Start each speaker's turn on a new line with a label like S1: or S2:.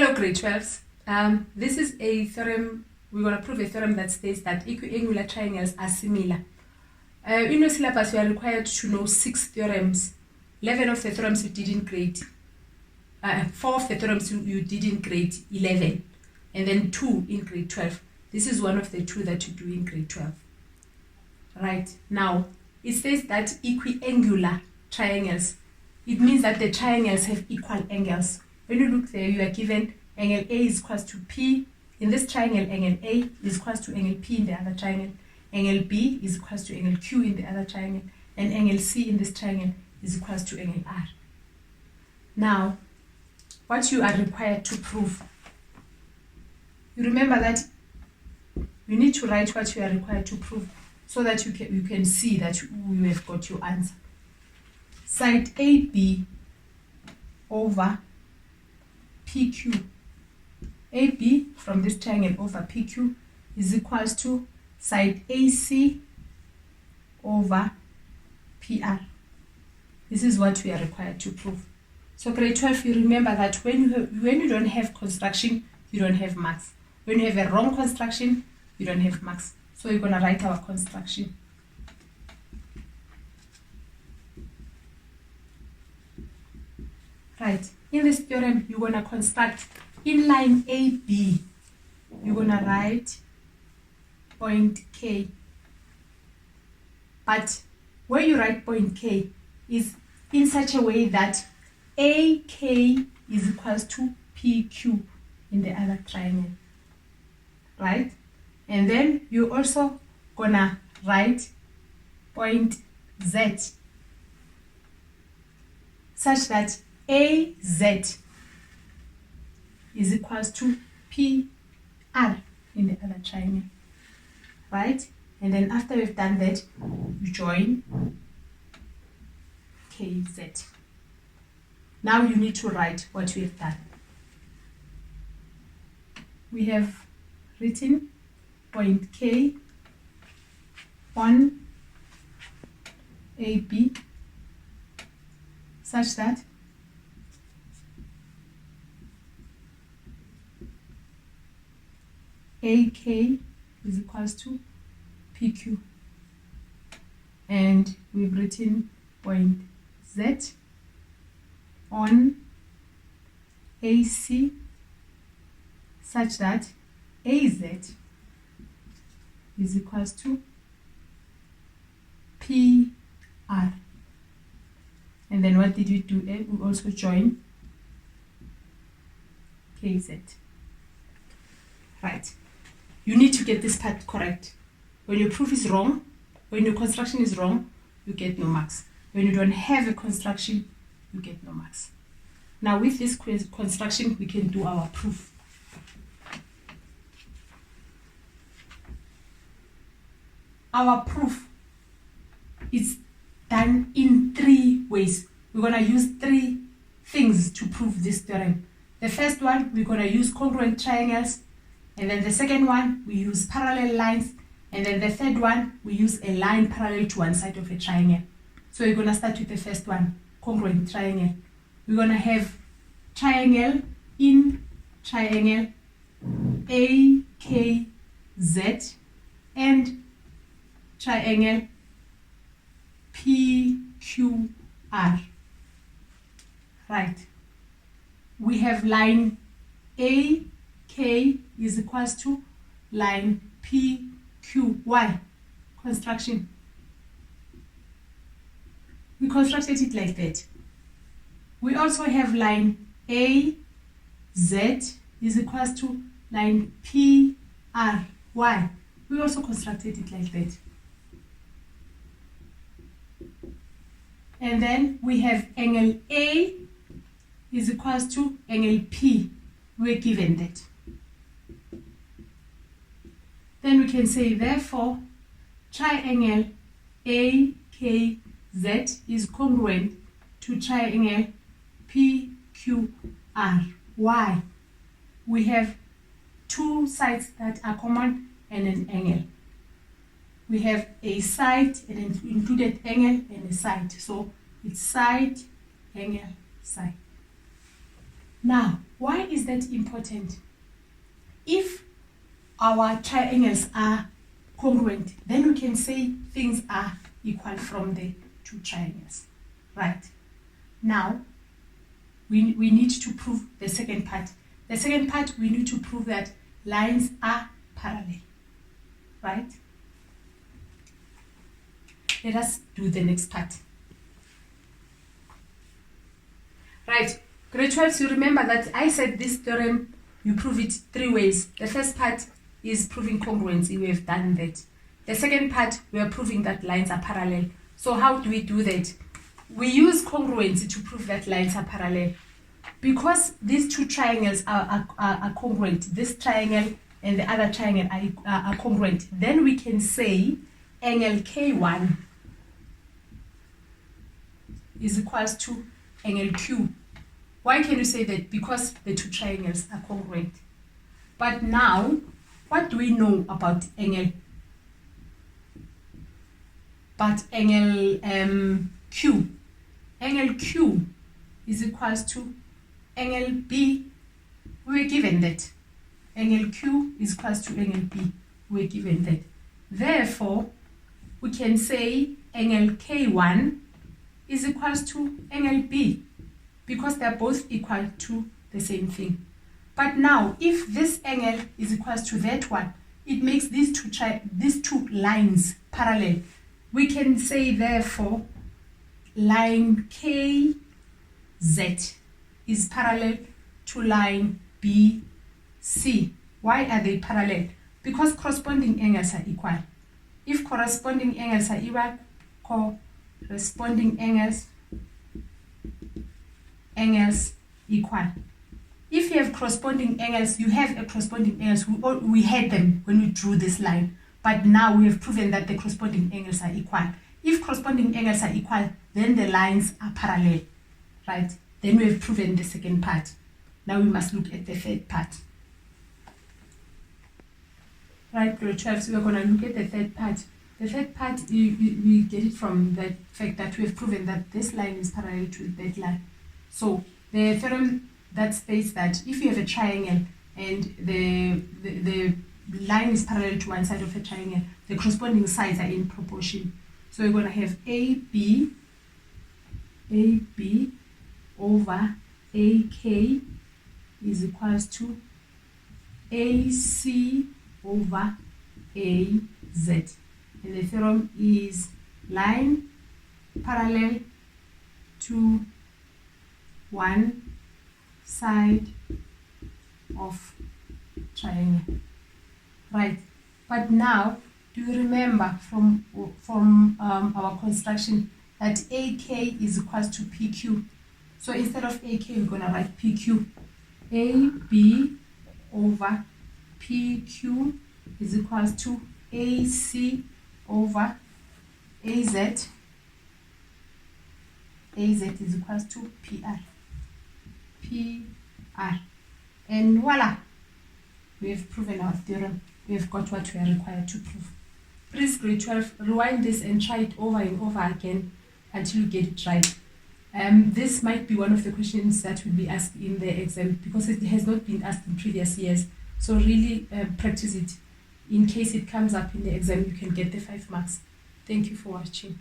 S1: Hello grade 12s. This is a theorem. We're going to prove a theorem that states that equiangular triangles are similar. In your syllabus, you are required to know 6 theorems. 11 of the theorems you did in grade 4 of the theorems you did in grade 11, and then 2 in grade 12. This is one of the 2 that you do in grade 12. Right, now it says that equiangular triangles, it means that the triangles have equal angles. When you look there, you are given angle A is equals to P. In this triangle, angle A is equals to angle P in the other triangle. Angle B is equals to angle Q in the other triangle. And angle C in this triangle is equals to angle R. Now, what you are required to prove. You remember that you need to write what you are required to prove so that you can see that you have got your answer. Side AB over PQ. AB from this triangle over PQ is equals to side AC over PR. This is what we are required to prove. So grade 12, you remember that when you don't have construction, you don't have marks. When you have a wrong construction, you don't have marks. So you're going to write our construction. Right, in this theorem, you're going to construct in line AB, you're going to write point K. But where you write point K is in such a way that AK is equals to PQ in the other triangle. Right? And then you're also going to write point Z such that AZ is equals to PR in the other triangle, right? And then after we've done that, you join KZ. Now you need to write what we have done. We have written point K on AB such that AK is equals to PQ, and we've written point Z on AC such that AZ is equals to PR. And then what did we do? We also join KZ. Right. You need to get this part correct. When your proof is wrong, when your construction is wrong, you get no marks. When you don't have a construction, you get no marks. Now with this construction, we can do our proof. Our proof is done in 3 ways. We're going to use 3 things to prove this theorem. The first one, we're going to use congruent triangles. And then the second one, we use parallel lines. And then the third one, we use a line parallel to one side of a triangle. So we're going to start with the first one, congruent triangle. We're going to have triangle in triangle AKZ and triangle PQR. Right. We have line AK is equals to line PQ. Why? Construction. We constructed it like that. We also have line AZ is equals to line PR. Why? We also constructed it like that. And then we have angle A is equals to angle P. We're given that. Then we can say, therefore, triangle AKZ is congruent to triangle PQR. Why? We have 2 sides that are common and an angle. We have a side and an included angle and a side. So it's side, angle, side. Now, why is that important? If our triangles are congruent, then we can say things are equal from the two triangles, right? Now, we need to prove the second part. The second part, we need to prove that lines are parallel, right? Let us do the next part. Right, grade 12, you remember that I said this theorem, you prove it three ways. The first part is proving congruency, we have done that. The second part, we are proving that lines are parallel. So how do we do that? We use congruency to prove that lines are parallel. Because these two triangles are congruent, this triangle and the other triangle are congruent, then we can say angle K1 is equals to angle Q. Why can you say that? Because the two triangles are congruent. But now, what do we know about angle? But angle Q. Angle Q is equals to angle B. We were given that. Angle Q is equals to angle B. We were given that. Therefore, we can say angle K1 is equals to angle B, because they are both equal to the same thing. But now, if this angle is equals to that one, it makes these two lines parallel. We can say, therefore, line KZ is parallel to line BC. Why are they parallel? Because corresponding angles are equal. If corresponding angles are equal, corresponding angles equal. If you have corresponding angles, you have a corresponding angles. We had them when we drew this line, but now we have proven that the corresponding angles are equal. If corresponding angles are equal, then the lines are parallel, right? Then we have proven the second part. Now we must look at the third part. Right, grade 12, so we're going to look at the third part. The third part, we get it from the fact that we have proven that this line is parallel to that line. So the theorem that states that if you have a triangle and the line is parallel to one side of a triangle, the corresponding sides are in proportion. So we're going to have AB over AK is equals to AC over AZ. And the theorem is line parallel to one side of triangle. Right, but now, do you remember from our construction that AK is equals to PQ? So instead of AK, we're going to write PQ. AB over PQ is equals to AC over AZ. AZ is equals to PR. And voila, we have proven our theorem. We have got what we are required to prove. Please, grade 12, rewind this and try it over and over again until you get it right. This might be one of the questions that will be asked in the exam because it has not been asked in previous years. So really practice it. In case it comes up in the exam, you can get the 5 marks. Thank you for watching.